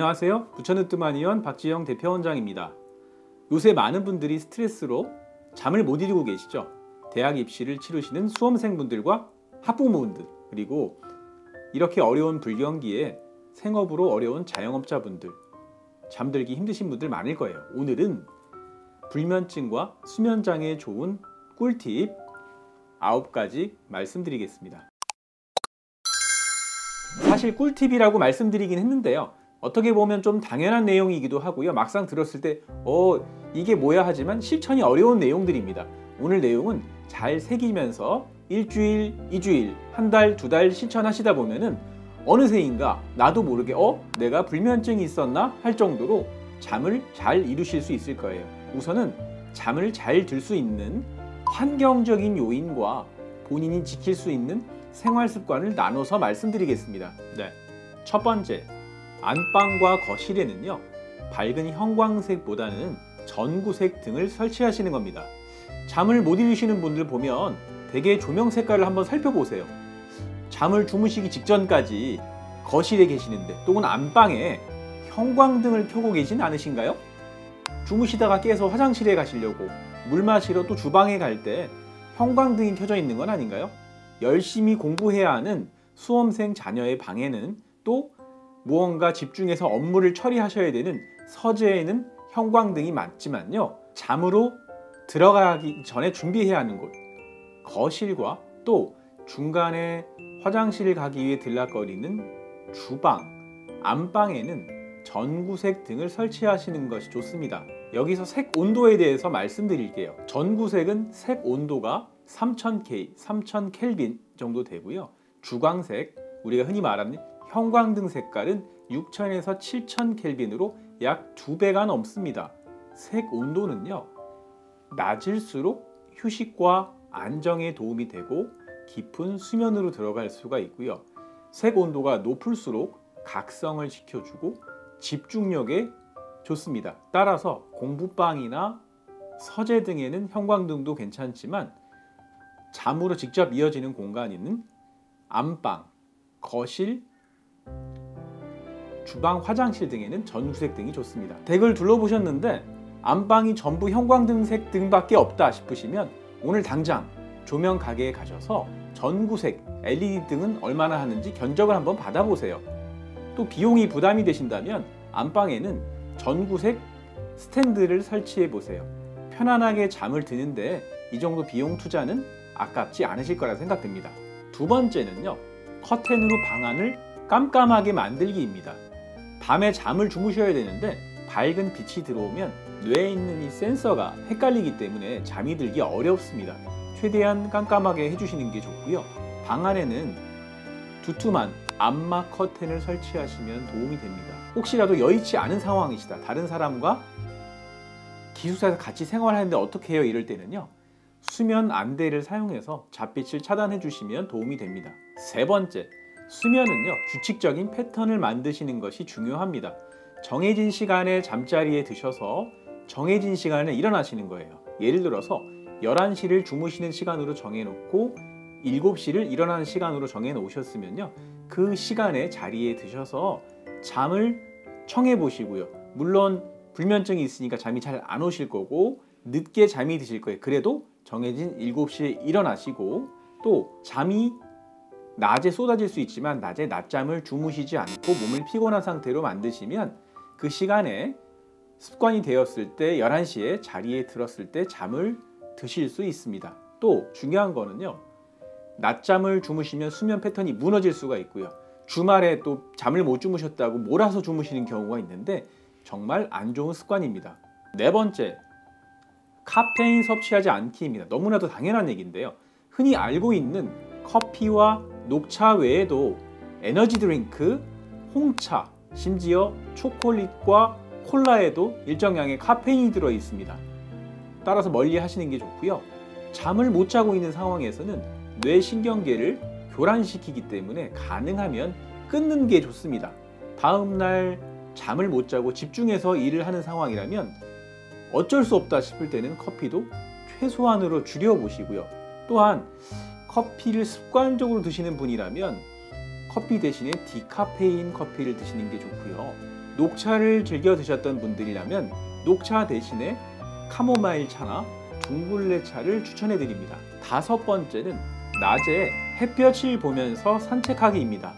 안녕하세요. 부천으뜸한의원 박지영 대표원장입니다. 요새 많은 분들이 스트레스로 잠을 못 이루고 계시죠. 대학 입시를 치르시는 수험생분들과 학부모분들, 그리고 이렇게 어려운 불경기에 생업으로 어려운 자영업자분들, 잠들기 힘드신 분들 많을 거예요. 오늘은 불면증과 수면장애에 좋은 꿀팁 9가지 말씀드리겠습니다. 사실 꿀팁이라고 말씀드리긴 했는데요, 어떻게 보면 좀 당연한 내용이기도 하고요, 막상 들었을 때 이게 뭐야 하지만 실천이 어려운 내용들입니다. 오늘 내용은 잘 새기면서 일주일, 2주일, 한 달, 2달 실천하시다 보면은 어느새인가 나도 모르게 내가 불면증이 있었나 할 정도로 잠을 잘 이루실 수 있을 거예요. 우선은 잠을 잘 들 수 있는 환경적인 요인과 본인이 지킬 수 있는 생활 습관을 나눠서 말씀드리겠습니다. 첫 번째, 안방과 거실에는요, 밝은 형광색보다는 전구색 등을 설치하시는 겁니다. 잠을 못 이루시는 분들 보면 대개 조명 색깔을 한번 살펴보세요. 잠을 주무시기 직전까지 거실에 계시는데 또는 안방에 형광등을 켜고 계진 않으신가요? 주무시다가 깨서 화장실에 가시려고, 물 마시러 또 주방에 갈 때 형광등이 켜져 있는 건 아닌가요? 열심히 공부해야 하는 수험생 자녀의 방에는 또 무언가 집중해서 업무를 처리하셔야 되는 서재에는 형광등이 맞지만요, 잠으로 들어가기 전에 준비해야 하는 곳, 거실과 또 중간에 화장실을 가기 위해 들락거리는 주방, 안방에는 전구색 등을 설치하시는 것이 좋습니다. 여기서 색 온도에 대해서 말씀드릴게요. 전구색은 색 온도가 3000K, 3000켈빈 정도 되고요. 주광색, 우리가 흔히 말하는 형광등 색깔은 6000에서 7000켈빈으로 약 2배가 넘습니다. 색 온도는요, 낮을수록 휴식과 안정에 도움이 되고 깊은 수면으로 들어갈 수가 있고요. 색 온도가 높을수록 각성을 지켜주고 집중력에 좋습니다. 따라서 공부방이나 서재 등에는 형광등도 괜찮지만 잠으로 직접 이어지는 공간에는 안방, 거실, 주방, 화장실 등에는 전구색 등이 좋습니다. 댁을 둘러보셨는데 안방이 전부 형광등색 등밖에 없다 싶으시면 오늘 당장 조명 가게에 가셔서 전구색 LED 등은 얼마나 하는지 견적을 한번 받아보세요. 또 비용이 부담이 되신다면 안방에는 전구색 스탠드를 설치해 보세요. 편안하게 잠을 드는데 이 정도 비용 투자는 아깝지 않으실 거라 생각됩니다. 두 번째는요, 커튼으로 방안을 깜깜하게 만들기입니다. 밤에 잠을 주무셔야 되는데 밝은 빛이 들어오면 뇌에 있는 이 센서가 헷갈리기 때문에 잠이 들기 어렵습니다. 최대한 깜깜하게 해주시는 게 좋고요. 방 안에는 두툼한 암막 커튼을 설치하시면 도움이 됩니다. 혹시라도 여의치 않은 상황이시다, 다른 사람과 기숙사에서 같이 생활하는데 어떻게 해요? 이럴 때는요, 수면 안대를 사용해서 잣빛을 차단해 주시면 도움이 됩니다. 세 번째, 수면은요, 규칙적인 패턴을 만드시는 것이 중요합니다. 정해진 시간에 잠자리에 드셔서 정해진 시간에 일어나시는 거예요. 예를 들어서 11시를 주무시는 시간으로 정해놓고 7시를 일어나는 시간으로 정해 놓으셨으면요, 그 시간에 자리에 드셔서 잠을 청해 보시고요. 물론 불면증이 있으니까 잠이 잘 안 오실 거고 늦게 잠이 드실 거예요. 그래도 정해진 7시에 일어나시고, 또 잠이 낮에 쏟아질 수 있지만 낮에 낮잠을 주무시지 않고 몸을 피곤한 상태로 만드시면 그 시간에 습관이 되었을 때 11시에 자리에 들었을 때 잠을 드실 수 있습니다. 또 중요한 거는요, 낮잠을 주무시면 수면 패턴이 무너질 수가 있고요. 주말에 또 잠을 못 주무셨다고 몰아서 주무시는 경우가 있는데 정말 안 좋은 습관입니다. 네 번째, 카페인 섭취하지 않기입니다. 너무나도 당연한 얘기인데요, 흔히 알고 있는 커피와 녹차 외에도 에너지 드링크, 홍차, 심지어 초콜릿과 콜라에도 일정량의 카페인이 들어 있습니다. 따라서 멀리 하시는 게 좋고요. 잠을 못 자고 있는 상황에서는 뇌신경계를 교란시키기 때문에 가능하면 끊는 게 좋습니다. 다음날 잠을 못 자고 집중해서 일을 하는 상황이라면 어쩔 수 없다 싶을 때는 커피도 최소한으로 줄여보시고요. 또한 커피를 습관적으로 드시는 분이라면 커피 대신에 디카페인 커피를 드시는 게 좋고요. 녹차를 즐겨 드셨던 분들이라면 녹차 대신에 카모마일 차나 둥글레 차를 추천해 드립니다. 다섯 번째는 낮에 햇볕을 보면서 산책하기입니다.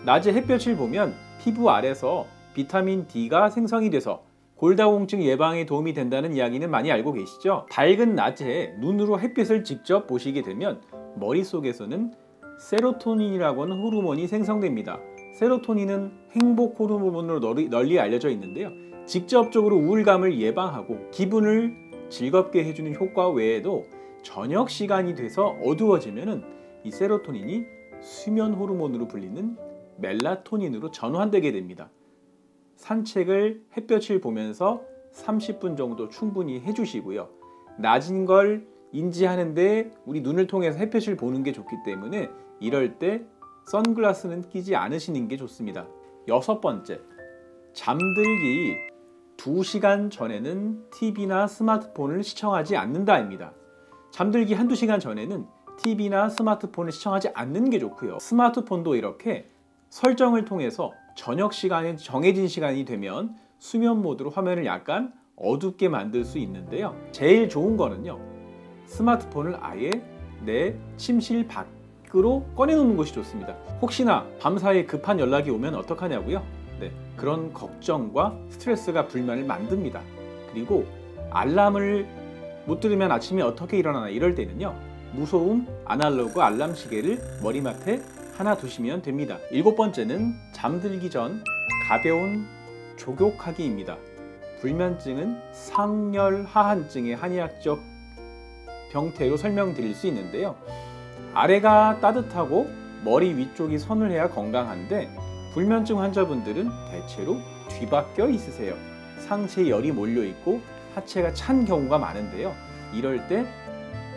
낮에 햇볕을 보면 피부 아래서 비타민 D가 생성이 돼서 골다공증 예방에 도움이 된다는 이야기는 많이 알고 계시죠? 밝은 낮에 눈으로 햇빛을 직접 보시게 되면 머릿속에서는 세로토닌이라고 하는 호르몬이 생성됩니다. 세로토닌은 행복 호르몬으로 널리 알려져 있는데요. 직접적으로 우울감을 예방하고 기분을 즐겁게 해주는 효과 외에도 저녁 시간이 돼서 어두워지면은 이 세로토닌이 수면 호르몬으로 불리는 멜라토닌으로 전환되게 됩니다. 산책을 햇볕을 보면서 30분 정도 충분히 해주시고요. 낮은 걸 인지하는데 우리 눈을 통해서 햇볕을 보는 게 좋기 때문에 이럴 때 선글라스는 끼지 않으시는 게 좋습니다. 여섯 번째, 잠들기 2시간 전에는 TV나 스마트폰을 시청하지 않는다입니다. 잠들기 한두 시간 전에는 TV나 스마트폰을 시청하지 않는 게 좋고요. 스마트폰도 이렇게 설정을 통해서 저녁 시간에 정해진 시간이 되면 수면 모드로 화면을 약간 어둡게 만들 수 있는데요. 제일 좋은 거는요, 스마트폰을 아예 내 침실 밖으로 꺼내놓는 것이 좋습니다. 혹시나 밤사이에 급한 연락이 오면 어떡하냐고요? 네, 그런 걱정과 스트레스가 불면을 만듭니다. 그리고 알람을 못 들으면 아침에 어떻게 일어나나 이럴 때는요, 무소음 아날로그 알람 시계를 머리맡에 하나 두시면 됩니다. 일곱 번째는 잠들기 전 가벼운 족욕하기입니다. 불면증은 상열하한증의 한의학적 병태로 설명드릴 수 있는데요. 아래가 따뜻하고 머리 위쪽이 서늘해야 건강한데 불면증 환자분들은 대체로 뒤바뀌어 있으세요. 상체에 열이 몰려 있고 하체가 찬 경우가 많은데요. 이럴 때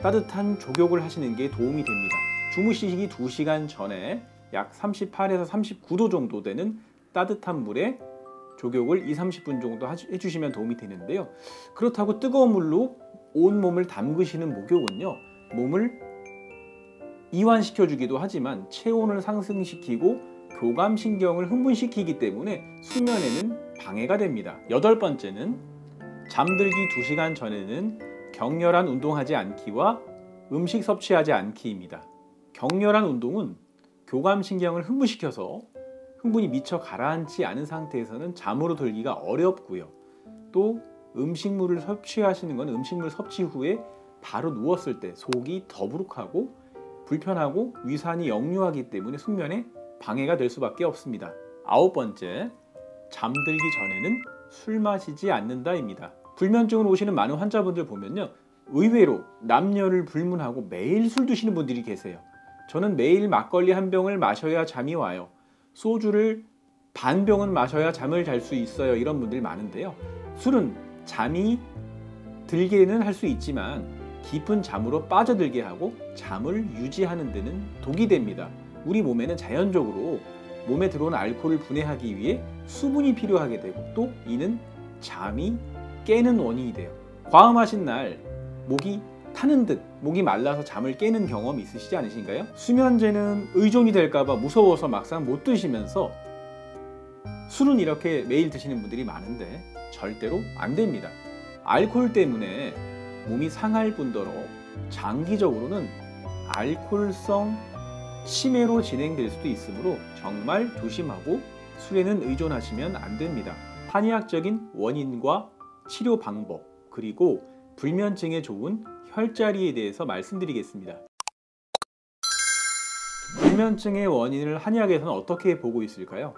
따뜻한 족욕을 하시는 게 도움이 됩니다. 주무시기 2시간 전에 약 38에서 39도 정도 되는 따뜻한 물에 족욕을 20-30분 정도 해주시면 도움이 되는데요. 그렇다고 뜨거운 물로 온몸을 담그시는 목욕은요, 몸을 이완시켜주기도 하지만 체온을 상승시키고 교감신경을 흥분시키기 때문에 수면에는 방해가 됩니다. 여덟 번째는 잠들기 2시간 전에는 격렬한 운동하지 않기와 음식 섭취하지 않기입니다. 격렬한 운동은 교감신경을 흥분시켜서 흥분이 미처 가라앉지 않은 상태에서는 잠으로 들기가 어렵고요. 또 음식물을 섭취하시는 건 음식물 섭취 후에 바로 누웠을 때 속이 더부룩하고 불편하고 위산이 역류하기 때문에 숙면에 방해가 될 수밖에 없습니다. 아홉 번째, 잠들기 전에는 술 마시지 않는다입니다. 불면증으로 오시는 많은 환자분들 보면요, 의외로 남녀를 불문하고 매일 술 드시는 분들이 계세요. 저는 매일 막걸리 한 병을 마셔야 잠이 와요. 소주를 반 병은 마셔야 잠을 잘 수 있어요. 이런 분들이 많은데요. 술은 잠이 들게는 할 수 있지만 깊은 잠으로 빠져들게 하고 잠을 유지하는 데는 독이 됩니다. 우리 몸에는 자연적으로 몸에 들어온 알코올을 분해하기 위해 수분이 필요하게 되고 또 이는 잠이 깨는 원인이 돼요. 과음하신 날 목이 타는 듯 목이 말라서 잠을 깨는 경험 있으시지 않으신가요? 수면제는 의존이 될까봐 무서워서 막상 못 드시면서 술은 이렇게 매일 드시는 분들이 많은데 절대로 안 됩니다. 알코올 때문에 몸이 상할 뿐더러 장기적으로는 알코올성 치매로 진행될 수도 있으므로 정말 조심하고 술에는 의존하시면 안 됩니다. 한의학적인 원인과 치료 방법 그리고 불면증에 좋은 혈자리에 대해서 말씀드리겠습니다. 불면증의 원인을 한의학에서는 어떻게 보고 있을까요?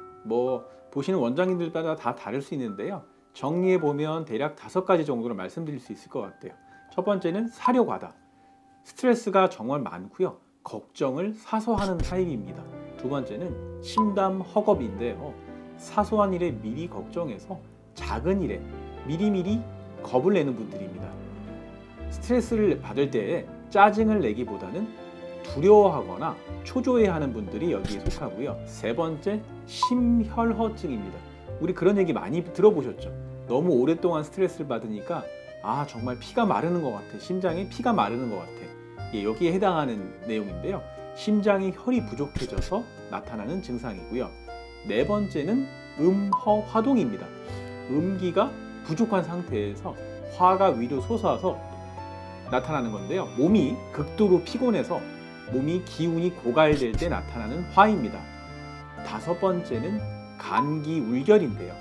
보시는 원장님들마다 다 다를 수 있는데요. 정리해보면 대략 5가지 정도로 말씀드릴 수 있을 것 같아요. 첫 번째는 사료과다. 스트레스가 정말 많고요. 걱정을 사소하는 타입입니다. 두 번째는 심담 허겁인데요. 사소한 일에 미리 걱정해서 작은 일에 미리미리 겁을 내는 분들입니다. 스트레스를 받을 때 짜증을 내기보다는 두려워하거나 초조해하는 분들이 여기에 속하고요. 세 번째, 심혈허증입니다. 우리 그런 얘기 많이 들어보셨죠? 너무 오랫동안 스트레스를 받으니까 정말 피가 마르는 것 같아. 심장에 피가 마르는 것 같아. 여기에 해당하는 내용인데요. 심장이 혈이 부족해져서 나타나는 증상이고요. 네 번째는 음허화동입니다. 음기가 부족한 상태에서 화가 위로 솟아서 나타나는 건데요. 몸이 극도로 피곤해서 몸이 기운이 고갈될 때 나타나는 화입니다. 다섯 번째는 간기울결인데요.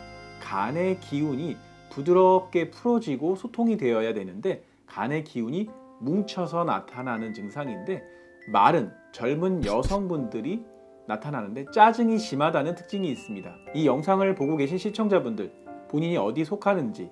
간의 기운이 부드럽게 풀어지고 소통이 되어야 되는데 간의 기운이 뭉쳐서 나타나는 증상인데 마른 젊은 여성분들이 나타나는데 짜증이 심하다는 특징이 있습니다. 이 영상을 보고 계신 시청자분들, 본인이 어디 속하는지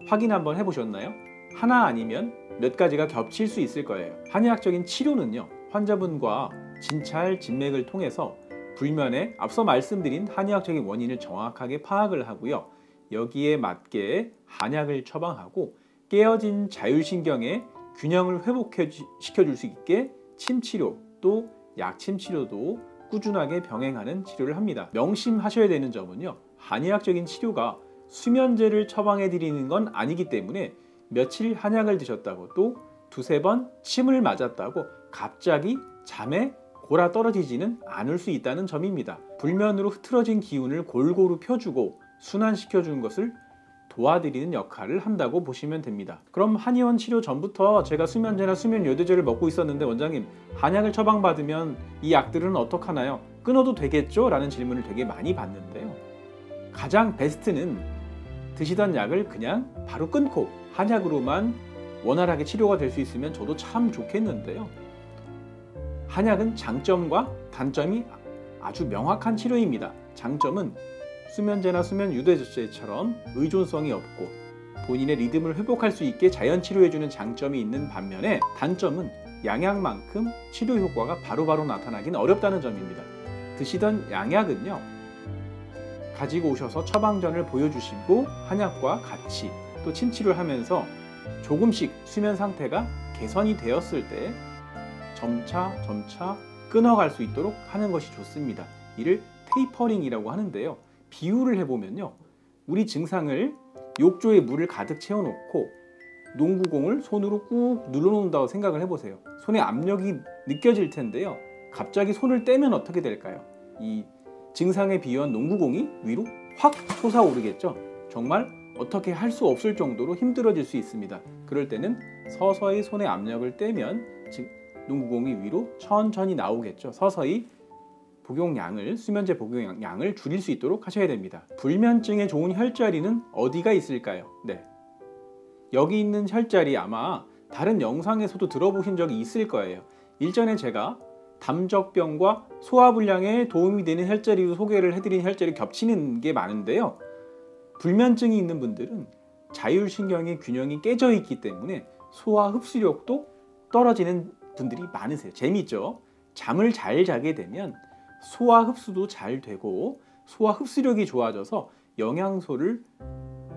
확인 한번 해보셨나요? 하나 아니면 몇 가지가 겹칠 수 있을 거예요. 한의학적인 치료는요, 환자분과 진찰, 진맥을 통해서 불면의 앞서 말씀드린 한의학적인 원인을 정확하게 파악을 하고요. 여기에 맞게 한약을 처방하고 깨어진 자율신경의 균형을 회복시켜줄 수 있게 침치료 또 약침치료도 꾸준하게 병행하는 치료를 합니다. 명심하셔야 되는 점은요, 한의학적인 치료가 수면제를 처방해 드리는 건 아니기 때문에 며칠 한약을 드셨다고 또 두세 번 침을 맞았다고 갑자기 잠에 골아 떨어지지는 않을 수 있다는 점입니다. 불면으로 흐트러진 기운을 골고루 펴주고 순환시켜주는 것을 도와드리는 역할을 한다고 보시면 됩니다. 그럼 한의원 치료 전부터 제가 수면제나 수면요대제를 먹고 있었는데 원장님, 한약을 처방받으면 이 약들은 어떡하나요? 끊어도 되겠죠? 라는 질문을 되게 많이 받는데요. 가장 베스트는 드시던 약을 그냥 바로 끊고 한약으로만 원활하게 치료가 될 수 있으면 저도 참 좋겠는데요. 한약은 장점과 단점이 아주 명확한 치료입니다. 장점은 수면제나 수면유대제처럼 의존성이 없고 본인의 리듬을 회복할 수 있게 자연 치료해주는 장점이 있는 반면에 단점은 양약만큼 치료 효과가 바로바로 나타나긴 어렵다는 점입니다. 드시던 양약은요, 가지고 오셔서 처방전을 보여주시고 한약과 같이 또 침치료를 하면서 조금씩 수면 상태가 개선이 되었을 때 점차 끊어갈 수 있도록 하는 것이 좋습니다. 이를 테이퍼링이라고 하는데요. 비유를 해보면요, 우리 증상을 욕조에 물을 가득 채워놓고 농구공을 손으로 꾹 눌러놓는다고 생각을 해보세요. 손에 압력이 느껴질 텐데요. 갑자기 손을 떼면 어떻게 될까요? 이 증상에 비유한 농구공이 위로 확 솟아오르겠죠. 정말 어떻게 할 수 없을 정도로 힘들어질 수 있습니다. 그럴 때는 서서히 손에 압력을 떼면 농구공이 위로 천천히 나오겠죠. 서서히 복용량을, 수면제 복용량을 줄일 수 있도록 하셔야 됩니다. 불면증에 좋은 혈자리는 어디가 있을까요? 네, 여기 있는 혈자리 아마 다른 영상에서도 들어보신 적이 있을 거예요. 일전에 제가 담적병과 소화불량에 도움이 되는 혈자리로 소개를 해드린 혈자리 겹치는 게 많은데요. 불면증이 있는 분들은 자율신경의 균형이 깨져 있기 때문에 소화 흡수력도 떨어지는 분들이 많으세요. 재미있죠? 잠을 잘 자게 되면 소화 흡수도 잘 되고 소화 흡수력이 좋아져서 영양소를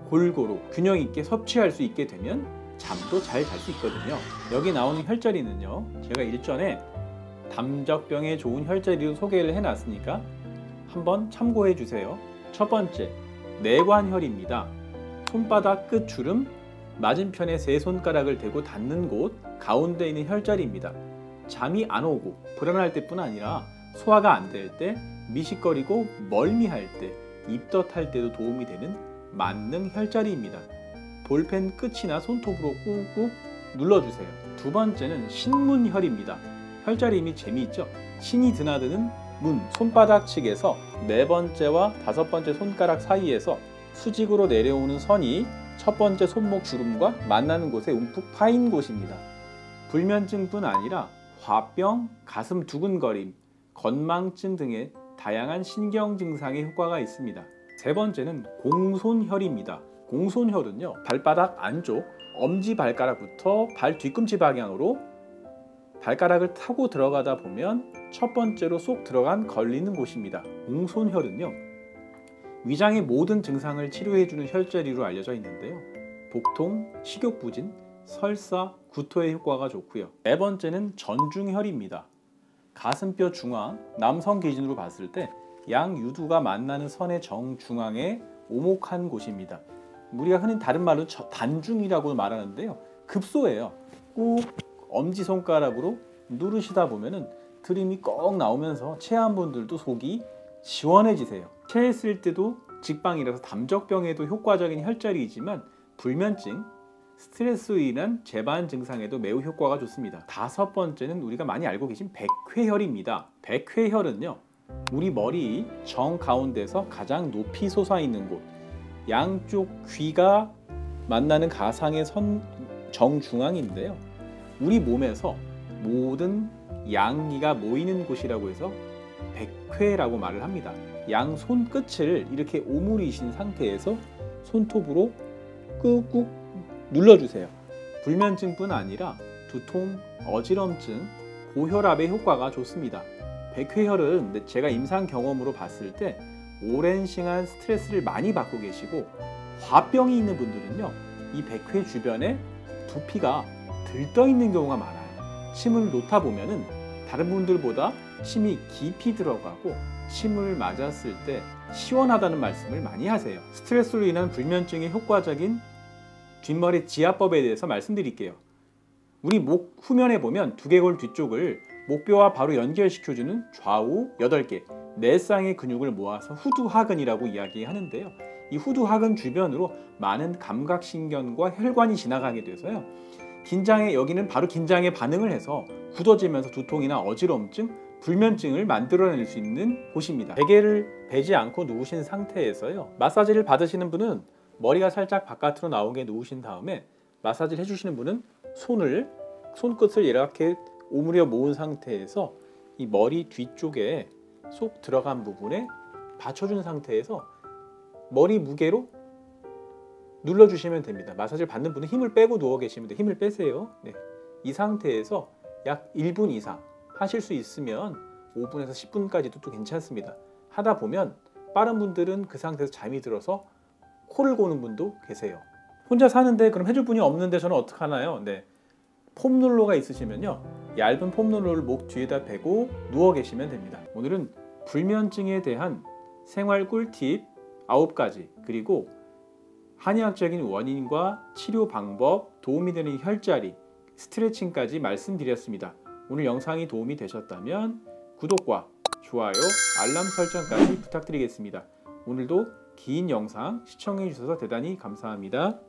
골고루 균형 있게 섭취할 수 있게 되면 잠도 잘 잘 수 있거든요. 여기 나오는 혈자리는요, 제가 일전에 담적병에 좋은 혈자리로 소개를 해놨으니까 한번 참고해 주세요. 첫 번째, 내관혈입니다. 손바닥 끝 주름 맞은편에 세 손가락을 대고 닿는 곳 가운데 있는 혈자리입니다. 잠이 안 오고 불안할 때뿐 아니라 소화가 안 될 때, 미식거리고 멀미할 때, 입덧할 때도 도움이 되는 만능 혈자리입니다. 볼펜 끝이나 손톱으로 꾹꾹 눌러주세요. 두 번째는 신문혈입니다. 혈자리 이미 재미있죠? 신이 드나드는 문, 손바닥 측에서 네 번째와 다섯 번째 손가락 사이에서 수직으로 내려오는 선이 첫 번째 손목 주름과 만나는 곳에 움푹 파인 곳입니다. 불면증뿐 아니라 화병, 가슴 두근거림, 건망증 등의 다양한 신경 증상에 효과가 있습니다. 세 번째는 공손혈입니다. 공손혈은요, 발바닥 안쪽 엄지발가락부터 발 뒤꿈치 방향으로 발가락을 타고 들어가다 보면 첫 번째로 쏙 들어간 걸리는 곳입니다. 공손혈은요, 위장의 모든 증상을 치료해주는 혈자리로 알려져 있는데요. 복통, 식욕부진, 설사, 구토에 효과가 좋고요. 네 번째는 전중혈입니다. 가슴뼈 중앙, 남성 기준으로 봤을 때 양유두가 만나는 선의 정중앙에 오목한 곳입니다. 우리가 흔히 다른 말로 단중이라고 말하는데요. 급소예요. 꾹 엄지손가락으로 누르시다 보면은 드림이 꺽 나오면서 체한 분들도 속이 시원해지세요. 체했을 때도 직방이라서 담적병에도 효과적인 혈자리이지만 불면증, 스트레스로 인한 재반 증상에도 매우 효과가 좋습니다. 5번째는 우리가 많이 알고 계신 백회혈입니다. 백회혈은요, 우리 머리 정 가운데서 가장 높이 솟아있는 곳, 양쪽 귀가 만나는 가상의 선 정중앙인데요. 우리 몸에서 모든 양기가 모이는 곳이라고 해서 백회라고 말을 합니다. 양 손끝을 이렇게 오므리신 상태에서 손톱으로 꾹꾹 눌러주세요. 불면증뿐 아니라 두통, 어지럼증, 고혈압의 효과가 좋습니다. 백회혈은 제가 임상 경험으로 봤을 때 오랜 시간 스트레스를 많이 받고 계시고 화병이 있는 분들은요, 이 백회 주변에 두피가 들떠 있는 경우가 많아요. 침을 놓다 보면은 다른 분들보다 침이 깊이 들어가고 침을 맞았을 때 시원하다는 말씀을 많이 하세요. 스트레스로 인한 불면증에 효과적인 뒷머리 지압법에 대해서 말씀드릴게요. 우리 목 후면에 보면 두개골 뒤쪽을 목뼈와 바로 연결시켜주는 좌우 8개, 4쌍의 근육을 모아서 후두하근이라고 이야기하는데요. 이 후두하근 주변으로 많은 감각신경과 혈관이 지나가게 돼서요, 여기는 바로 긴장에 반응을 해서 굳어지면서 두통이나 어지럼증, 불면증을 만들어낼 수 있는 곳입니다. 베개를 베지 않고 누우신 상태에서요, 마사지를 받으시는 분은 머리가 살짝 바깥으로 나오게 누우신 다음에 마사지를 해주시는 분은 손끝을 이렇게 오므려 모은 상태에서 이 머리 뒤쪽에 쏙 들어간 부분에 받쳐준 상태에서 머리 무게로 눌러주시면 됩니다. 마사지를 받는 분은 힘을 빼고 누워 계시면 돼요. 힘을 빼세요. 네. 이 상태에서 약 1분 이상 하실 수 있으면 5분에서 10분까지도 또 괜찮습니다. 하다 보면 빠른 분들은 그 상태에서 잠이 들어서 코를 고는 분도 계세요. 혼자 사는데 그럼 해줄 분이 없는데 저는 어떡하나요? 네. 폼롤러가 있으시면요, 얇은 폼롤러를 목 뒤에다 대고 누워 계시면 됩니다. 오늘은 불면증에 대한 생활 꿀팁 9가지, 그리고 한의학적인 원인과 치료 방법, 도움이 되는 혈자리, 스트레칭까지 말씀드렸습니다. 오늘 영상이 도움이 되셨다면 구독과 좋아요, 알람 설정까지 부탁드리겠습니다. 오늘도 긴 영상 시청해 주셔서 대단히 감사합니다.